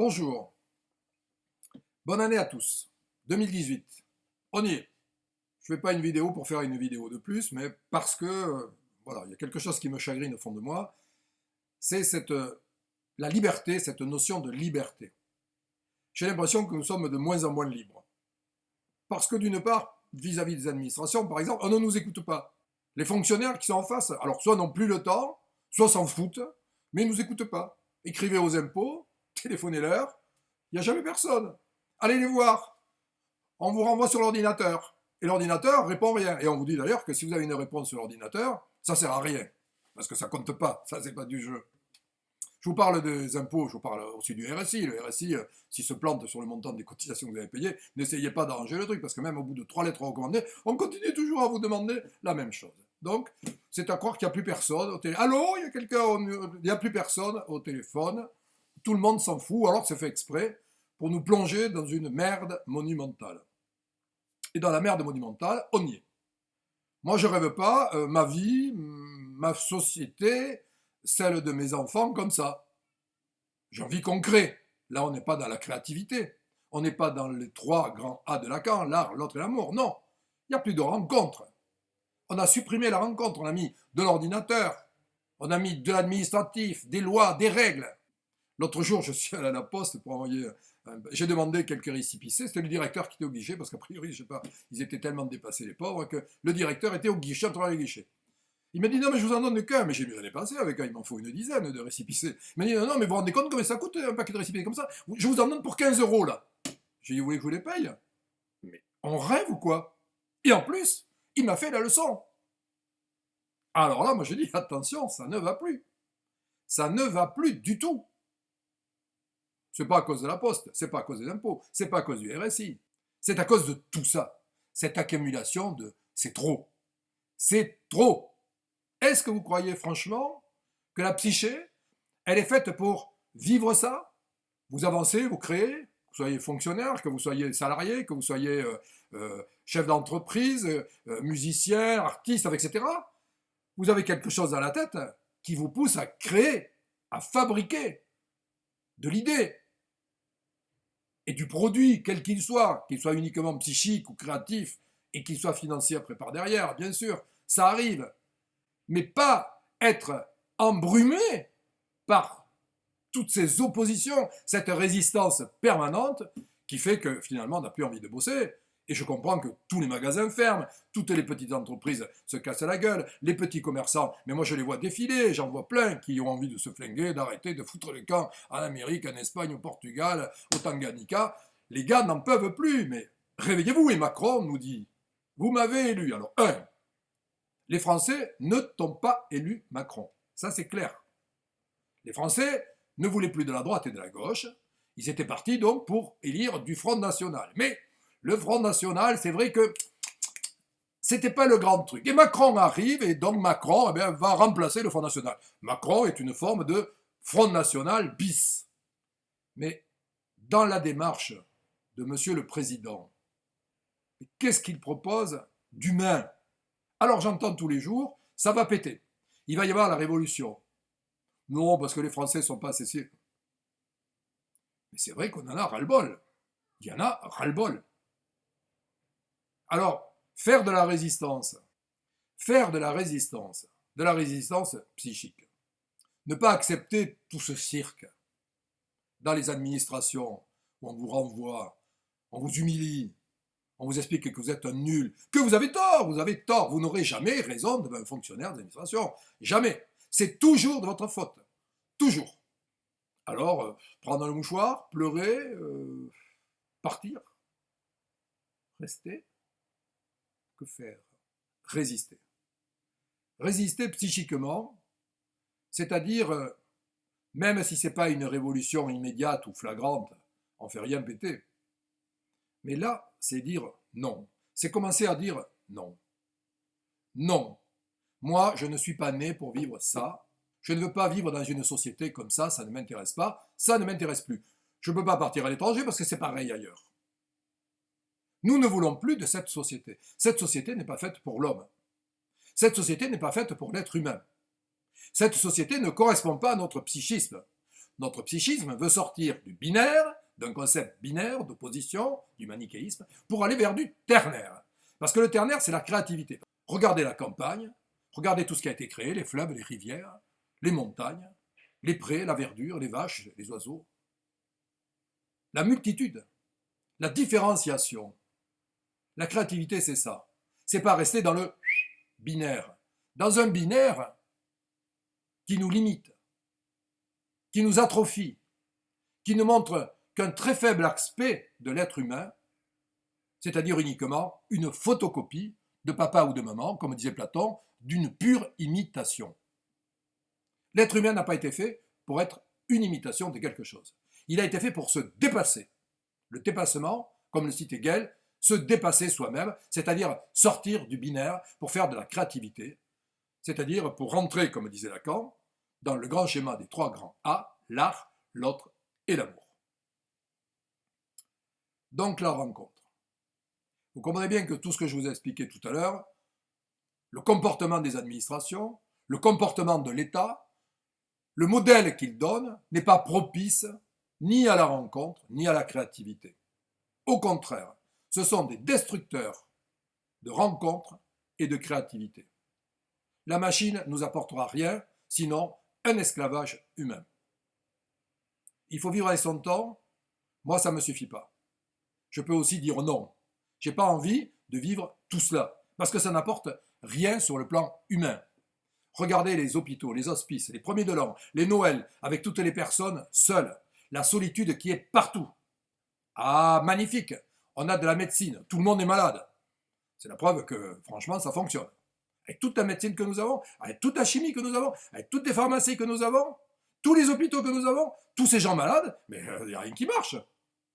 Bonjour, bonne année à tous. 2018, on y est. Je ne fais pas une vidéo pour faire une vidéo de plus, mais parce que, voilà, il y a quelque chose qui me chagrine au fond de moi, c'est la liberté, cette notion de liberté. J'ai l'impression que nous sommes de moins en moins libres. Parce que d'une part, vis-à-vis des administrations, par exemple, on ne nous écoute pas. Les fonctionnaires qui sont en face, alors soit n'ont plus le temps, soit s'en foutent, mais ils ne nous écoutent pas. Écrivez aux impôts, téléphonez-leur, il n'y a jamais personne. Allez les voir. On vous renvoie sur l'ordinateur. Et l'ordinateur répond rien. Et on vous dit d'ailleurs que si vous avez une réponse sur l'ordinateur, ça sert à rien. Parce que ça compte pas. Ça, c'est pas du jeu. Je vous parle des impôts, je vous parle aussi du RSI. Le RSI, s'il se plante sur le montant des cotisations que vous avez payées, n'essayez pas d'arranger le truc, parce que même au bout de 3 lettres recommandées, on continue toujours à vous demander la même chose. Donc, c'est à croire qu'il n'y a plus personne au téléphone. Allô, il y a quelqu'un, il n'y a plus personne au téléphone. Tout le monde s'en fout, alors c'est fait exprès, pour nous plonger dans une merde monumentale. Et dans la merde monumentale, on y est. Moi, je rêve pas ma vie, ma société, celle de mes enfants comme ça. J'ai envie qu'on crée. Là, on n'est pas dans la créativité. On n'est pas dans les 3 grands A de Lacan, l'art, l'autre et l'amour. Non, il n'y a plus de rencontre. On a supprimé la rencontre, on a mis de l'ordinateur, on a mis de l'administratif, des lois, des règles. L'autre jour, je suis allé à la poste pour envoyer. J'ai demandé quelques récépissés. C'était le directeur qui était au guichet, parce qu'a priori, je sais pas, ils étaient tellement dépassés, les pauvres, que le directeur était au guichet, en train de guichet. Il m'a dit non, mais je vous en donne qu'un. Mais j'ai mis l'année passée avec un, il m'en faut une dizaine de récépissés. Il m'a dit non, mais vous vous rendez compte combien ça coûte un paquet de récépissés comme ça? Je vous en donne pour 15 euros là. J'ai dit, vous voulez que je vous les paye? Mais on rêve ou quoi? Et en plus, il m'a fait la leçon. Alors là, moi j'ai dit attention, ça ne va plus. Ça ne va plus du tout. C'est pas à cause de la poste, c'est pas à cause des impôts, c'est pas à cause du RSI. C'est à cause de tout ça. Cette accumulation de c'est trop. C'est trop. Est-ce que vous croyez franchement que la psyché, elle est faite pour vivre ça? Vous avancez, vous créez, que vous soyez fonctionnaire, que vous soyez salarié, que vous soyez chef d'entreprise, musicien, artiste, etc. Vous avez quelque chose dans la tête qui vous pousse à créer, à fabriquer de l'idée et du produit, quel qu'il soit uniquement psychique ou créatif, et qu'il soit financier après par derrière, bien sûr, ça arrive. Mais pas être embrumé par toutes ces oppositions, cette résistance permanente qui fait que finalement on n'a plus envie de bosser. Et je comprends que tous les magasins ferment, toutes les petites entreprises se cassent la gueule, les petits commerçants, mais moi je les vois défiler, j'en vois plein qui ont envie de se flinguer, d'arrêter, de foutre les camps en Amérique, en Espagne, au Portugal, au Tanganyika. Les gars n'en peuvent plus, mais réveillez-vous. Et Macron nous dit, vous m'avez élu. Alors, les Français ne t'ont pas élu Macron. Ça c'est clair. Les Français ne voulaient plus de la droite et de la gauche. Ils étaient partis donc pour élire du Front National. Mais le Front National, c'est vrai que c'était pas le grand truc. Et Macron arrive, et donc Macron va remplacer le Front National. Macron est une forme de Front National bis. Mais dans la démarche de Monsieur le Président, qu'est-ce qu'il propose d'humain? Alors j'entends tous les jours, ça va péter. Il va y avoir la révolution. Non, parce que les Français ne sont pas assez sûrs. Mais c'est vrai qu'on en a ras-le-bol. Il y en a ras-le-bol. Alors, faire de la résistance psychique, ne pas accepter tout ce cirque dans les administrations où on vous renvoie, on vous humilie, on vous explique que vous êtes un nul, que vous avez tort, vous n'aurez jamais raison devant un fonctionnaire d'administration, jamais. C'est toujours de votre faute, toujours. Alors, prendre le mouchoir, pleurer, partir, rester, que faire? Résister. Résister psychiquement, c'est-à-dire, même si ce n'est pas une révolution immédiate ou flagrante, on ne fait rien péter. Mais là, c'est dire non. C'est commencer à dire non. Non. Moi, je ne suis pas né pour vivre ça. Je ne veux pas vivre dans une société comme ça ne m'intéresse pas, ça ne m'intéresse plus. Je ne peux pas partir à l'étranger parce que c'est pareil ailleurs. Nous ne voulons plus de cette société. Cette société n'est pas faite pour l'homme. Cette société n'est pas faite pour l'être humain. Cette société ne correspond pas à notre psychisme. Notre psychisme veut sortir du binaire, d'un concept binaire, d'opposition, du manichéisme, pour aller vers du ternaire. Parce que le ternaire, c'est la créativité. Regardez la campagne, regardez tout ce qui a été créé, les fleuves, les rivières, les montagnes, les prés, la verdure, les vaches, les oiseaux. La multitude, la différenciation. La créativité, c'est ça. C'est pas rester dans le binaire. Dans un binaire qui nous limite, qui nous atrophie, qui ne montre qu'un très faible aspect de l'être humain, c'est-à-dire uniquement une photocopie de papa ou de maman, comme disait Platon, d'une pure imitation. L'être humain n'a pas été fait pour être une imitation de quelque chose. Il a été fait pour se dépasser. Le dépassement, comme le cite Hegel, se dépasser soi-même, c'est-à-dire sortir du binaire pour faire de la créativité, c'est-à-dire pour rentrer, comme disait Lacan, dans le grand schéma des trois grands A, l'art, l'autre et l'amour. Donc la rencontre. Vous comprenez bien que tout ce que je vous ai expliqué tout à l'heure, le comportement des administrations, le comportement de l'État, le modèle qu'il donne n'est pas propice ni à la rencontre, ni à la créativité. Au contraire, ce sont des destructeurs de rencontres et de créativité. La machine ne nous apportera rien, sinon un esclavage humain. Il faut vivre avec son temps. Moi, ça ne me suffit pas. Je peux aussi dire non. Je n'ai pas envie de vivre tout cela, parce que ça n'apporte rien sur le plan humain. Regardez les hôpitaux, les hospices, les premiers de l'an, les Noëls, avec toutes les personnes seules, la solitude qui est partout. Ah, magnifique, on a de la médecine, tout le monde est malade. C'est la preuve que, franchement, ça fonctionne. Avec toute la médecine que nous avons, avec toute la chimie que nous avons, avec toutes les pharmacies que nous avons, tous les hôpitaux que nous avons, tous ces gens malades, mais il n'y a rien qui marche.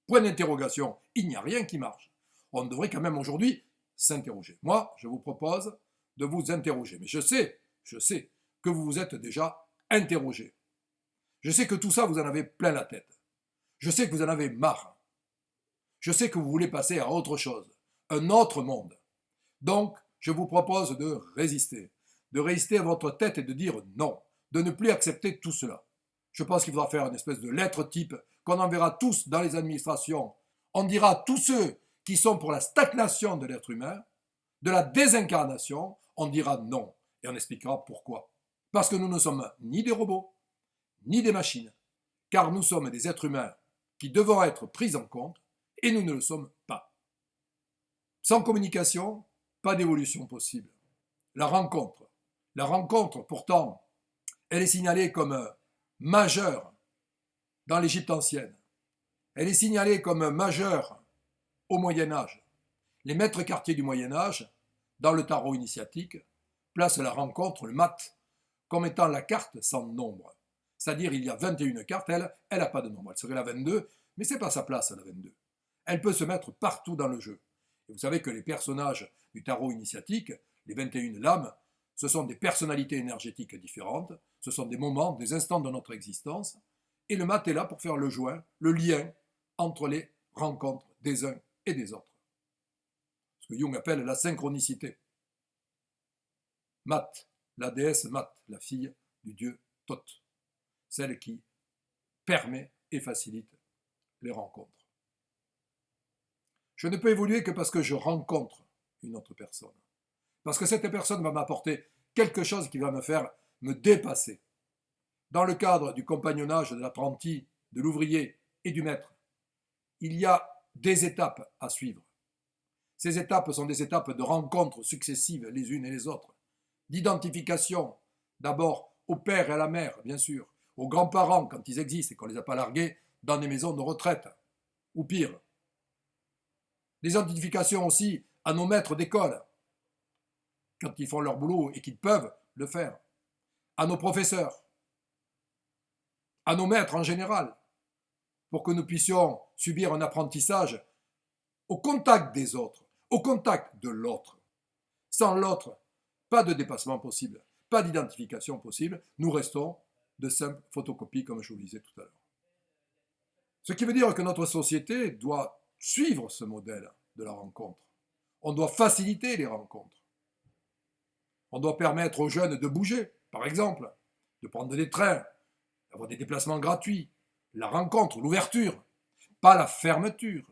Point d'interrogation, il n'y a rien qui marche. On devrait quand même aujourd'hui s'interroger. Moi, je vous propose de vous interroger. Mais je sais que vous vous êtes déjà interrogé. Je sais que tout ça, vous en avez plein la tête. Je sais que vous en avez marre. Je sais que vous voulez passer à autre chose, un autre monde. Donc, je vous propose de résister à votre tête et de dire non, de ne plus accepter tout cela. Je pense qu'il faudra faire une espèce de lettre type qu'on enverra tous dans les administrations. On dira à tous ceux qui sont pour la stagnation de l'être humain, de la désincarnation, on dira non. Et on expliquera pourquoi. Parce que nous ne sommes ni des robots, ni des machines, car nous sommes des êtres humains qui devons être pris en compte, et nous ne le sommes pas. Sans communication, pas d'évolution possible. La rencontre, pourtant, elle est signalée comme majeure dans l'Égypte ancienne. Elle est signalée comme majeure au Moyen-Âge. Les maîtres quartiers du Moyen-Âge, dans le tarot initiatique, placent la rencontre, le mat, comme étant la carte sans nombre. C'est-à-dire, il y a 21 cartes, elle n'a pas de nombre. Elle serait la 22, mais ce n'est pas sa place, la 22. Elle peut se mettre partout dans le jeu. Et vous savez que les personnages du tarot initiatique, les 21 lames, ce sont des personnalités énergétiques différentes, ce sont des moments, des instants de notre existence, et le mat est là pour faire le joint, le lien entre les rencontres des uns et des autres. Ce que Jung appelle la synchronicité. Mat, la déesse Mat, la fille du dieu Thoth, celle qui permet et facilite les rencontres. Je ne peux évoluer que parce que je rencontre une autre personne. Parce que cette personne va m'apporter quelque chose qui va me faire me dépasser. Dans le cadre du compagnonnage de l'apprenti, de l'ouvrier et du maître, il y a des étapes à suivre. Ces étapes sont des étapes de rencontres successives les unes et les autres, d'identification, d'abord au père et à la mère, bien sûr, aux grands-parents quand ils existent et qu'on ne les a pas largués dans des maisons de retraite, ou pire. Des identifications aussi à nos maîtres d'école, quand ils font leur boulot et qu'ils peuvent le faire, à nos professeurs, à nos maîtres en général, pour que nous puissions subir un apprentissage au contact des autres, au contact de l'autre. Sans l'autre, pas de dépassement possible, pas d'identification possible, nous restons de simples photocopies comme je vous le disais tout à l'heure. Ce qui veut dire que notre société doit suivre ce modèle de la rencontre. On doit faciliter les rencontres. On doit permettre aux jeunes de bouger, par exemple, de prendre des trains, d'avoir des déplacements gratuits, la rencontre, l'ouverture, pas la fermeture.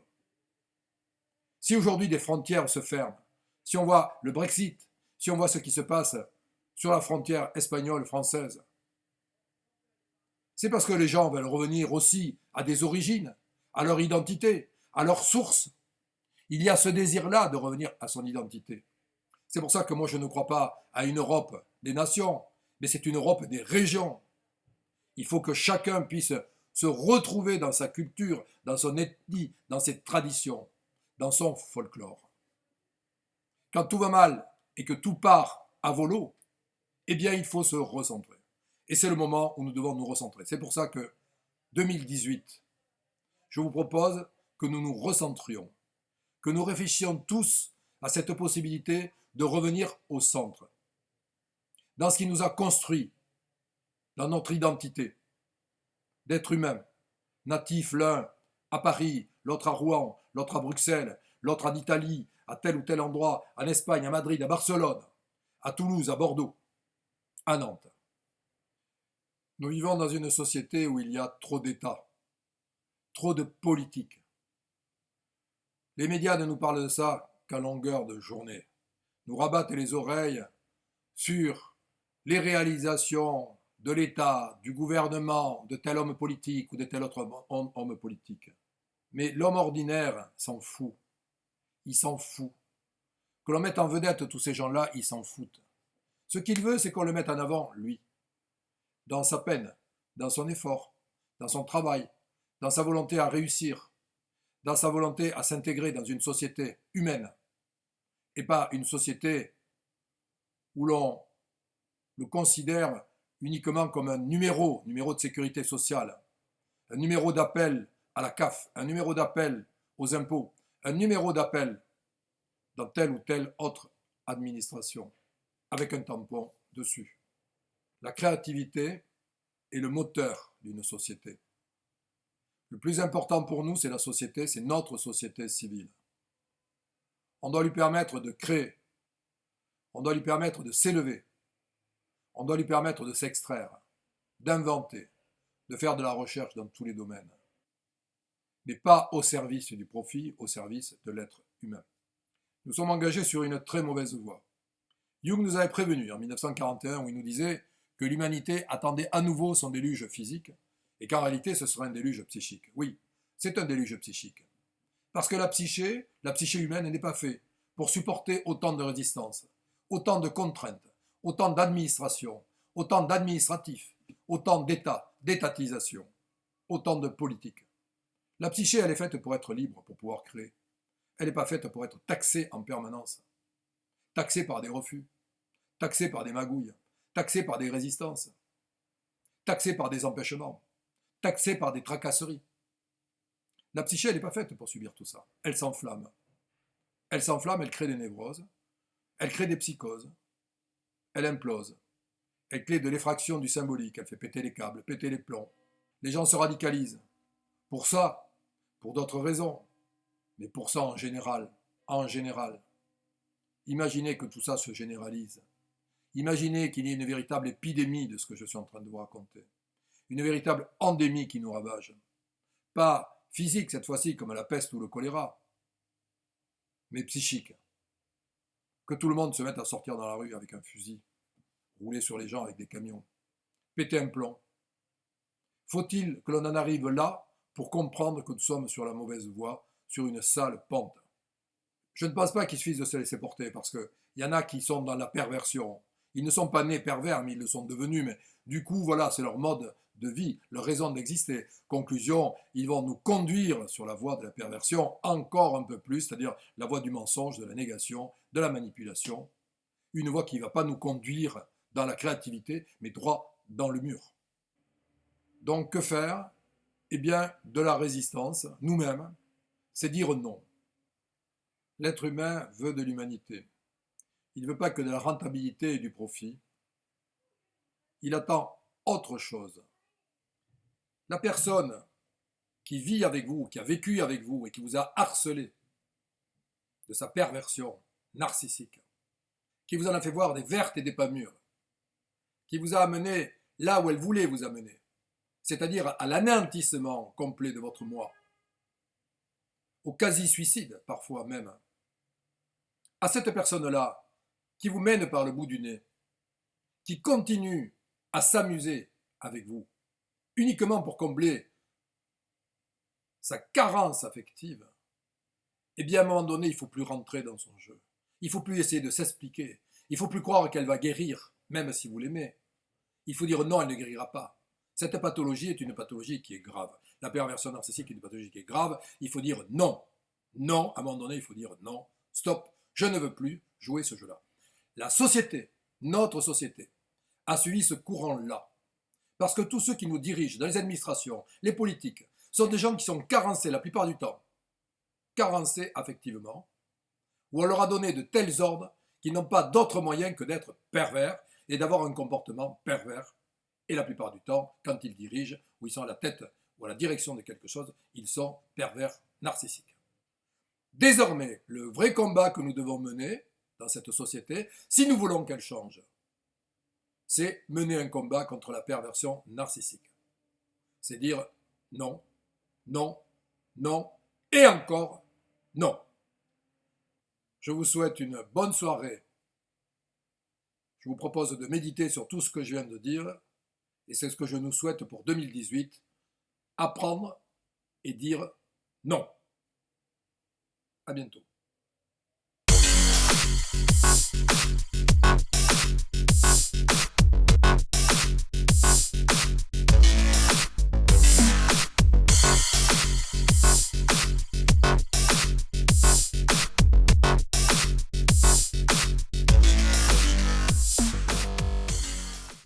Si aujourd'hui des frontières se ferment, si on voit le Brexit, si on voit ce qui se passe sur la frontière espagnole-française, c'est parce que les gens veulent revenir aussi à des origines, à leur identité, à leur source. Il y a ce désir-là de revenir à son identité. C'est pour ça que moi je ne crois pas à une Europe des nations, mais c'est une Europe des régions. Il faut que chacun puisse se retrouver dans sa culture, dans son ethnie, dans ses traditions, dans son folklore. Quand tout va mal et que tout part à volo, eh bien il faut se recentrer. Et c'est le moment où nous devons nous recentrer. C'est pour ça que 2018, je vous propose que nous nous recentrions, que nous réfléchissions tous à cette possibilité de revenir au centre, dans ce qui nous a construit, dans notre identité, d'être humain, natif l'un à Paris, l'autre à Rouen, l'autre à Bruxelles, l'autre en Italie, à tel ou tel endroit, en Espagne, à Madrid, à Barcelone, à Toulouse, à Bordeaux, à Nantes. Nous vivons dans une société où il y a trop d'États, trop de politique. Les médias ne nous parlent de ça qu'à longueur de journée. Nous rabattent les oreilles sur les réalisations de l'État, du gouvernement, de tel homme politique ou de tel autre homme politique. Mais l'homme ordinaire s'en fout. Il s'en fout. Que l'on mette en vedette tous ces gens-là, ils s'en foutent. Ce qu'il veut, c'est qu'on le mette en avant, lui, dans sa peine, dans son effort, dans son travail, dans sa volonté à réussir, dans sa volonté à s'intégrer dans une société humaine, et pas une société où l'on le considère uniquement comme un numéro de sécurité sociale, un numéro d'appel à la CAF, un numéro d'appel aux impôts, un numéro d'appel dans telle ou telle autre administration, avec un tampon dessus. La créativité est le moteur d'une société. Le plus important pour nous, c'est la société, c'est notre société civile. On doit lui permettre de créer, on doit lui permettre de s'élever, on doit lui permettre de s'extraire, d'inventer, de faire de la recherche dans tous les domaines. Mais pas au service du profit, au service de l'être humain. Nous sommes engagés sur une très mauvaise voie. Jung nous avait prévenu en 1941 où il nous disait que l'humanité attendait à nouveau son déluge physique et qu'en réalité ce serait un déluge psychique. Oui, c'est un déluge psychique. Parce que la psyché humaine n'est pas faite pour supporter autant de résistance, autant de contraintes, autant d'administration, autant d'administratifs, autant d'État, d'étatisation, autant de politique. La psyché, elle est faite pour être libre, pour pouvoir créer. Elle n'est pas faite pour être taxée en permanence. Taxée par des refus, taxée par des magouilles, taxée par des résistances, taxée par des empêchements, taxée par des tracasseries. La psyché, elle n'est pas faite pour subir tout ça. Elle s'enflamme. Elle s'enflamme, elle crée des névroses, elle crée des psychoses, elle implose, elle crée de l'effraction du symbolique, elle fait péter les câbles, péter les plombs. Les gens se radicalisent. Pour ça, pour d'autres raisons, mais pour ça en général, imaginez que tout ça se généralise. Imaginez qu'il y ait une véritable épidémie de ce que je suis en train de vous raconter. Une véritable endémie qui nous ravage. Pas physique cette fois-ci, comme la peste ou le choléra, mais psychique. Que tout le monde se mette à sortir dans la rue avec un fusil, rouler sur les gens avec des camions, péter un plomb. Faut-il que l'on en arrive là pour comprendre que nous sommes sur la mauvaise voie, sur une sale pente? Je ne pense pas qu'il suffise de se laisser porter, parce qu'il y en a qui sont dans la perversion. Ils ne sont pas nés pervers, mais ils le sont devenus. Mais du coup, voilà, c'est leur mode de vie, leur raison d'exister. Conclusion, ils vont nous conduire sur la voie de la perversion encore un peu plus, c'est-à-dire la voie du mensonge, de la négation, de la manipulation. Une voie qui ne va pas nous conduire dans la créativité, mais droit dans le mur. Donc, que faire? Eh bien, de la résistance, nous-mêmes, c'est dire non. L'être humain veut de l'humanité. Il ne veut pas que de la rentabilité et du profit. Il attend autre chose. La personne qui vit avec vous, qui a vécu avec vous et qui vous a harcelé de sa perversion narcissique, qui vous en a fait voir des vertes et des pas mûres, qui vous a amené là où elle voulait vous amener, c'est-à-dire à l'anéantissement complet de votre moi, au quasi-suicide parfois même, à cette personne-là qui vous mène par le bout du nez, qui continue à s'amuser avec vous, uniquement pour combler sa carence affective, eh bien à un moment donné, il ne faut plus rentrer dans son jeu. Il ne faut plus essayer de s'expliquer. Il ne faut plus croire qu'elle va guérir, même si vous l'aimez. Il faut dire non, elle ne guérira pas. Cette pathologie est une pathologie qui est grave. La perversion narcissique est une pathologie qui est grave. Il faut dire non. Non, à un moment donné, il faut dire non. Stop, je ne veux plus jouer ce jeu-là. La société, notre société, a suivi ce courant-là. Parce que tous ceux qui nous dirigent dans les administrations, les politiques, sont des gens qui sont carencés la plupart du temps, carencés affectivement, ou on leur a donné de tels ordres qu'ils n'ont pas d'autre moyen que d'être pervers et d'avoir un comportement pervers. Et la plupart du temps, quand ils dirigent, ou ils sont à la tête ou à la direction de quelque chose, ils sont pervers narcissiques. Désormais, le vrai combat que nous devons mener dans cette société, si nous voulons qu'elle change, c'est mener un combat contre la perversion narcissique. C'est dire non, non, non, et encore non. Je vous souhaite une bonne soirée. Je vous propose de méditer sur tout ce que je viens de dire, et c'est ce que je nous souhaite pour 2018, apprendre et dire non. À bientôt.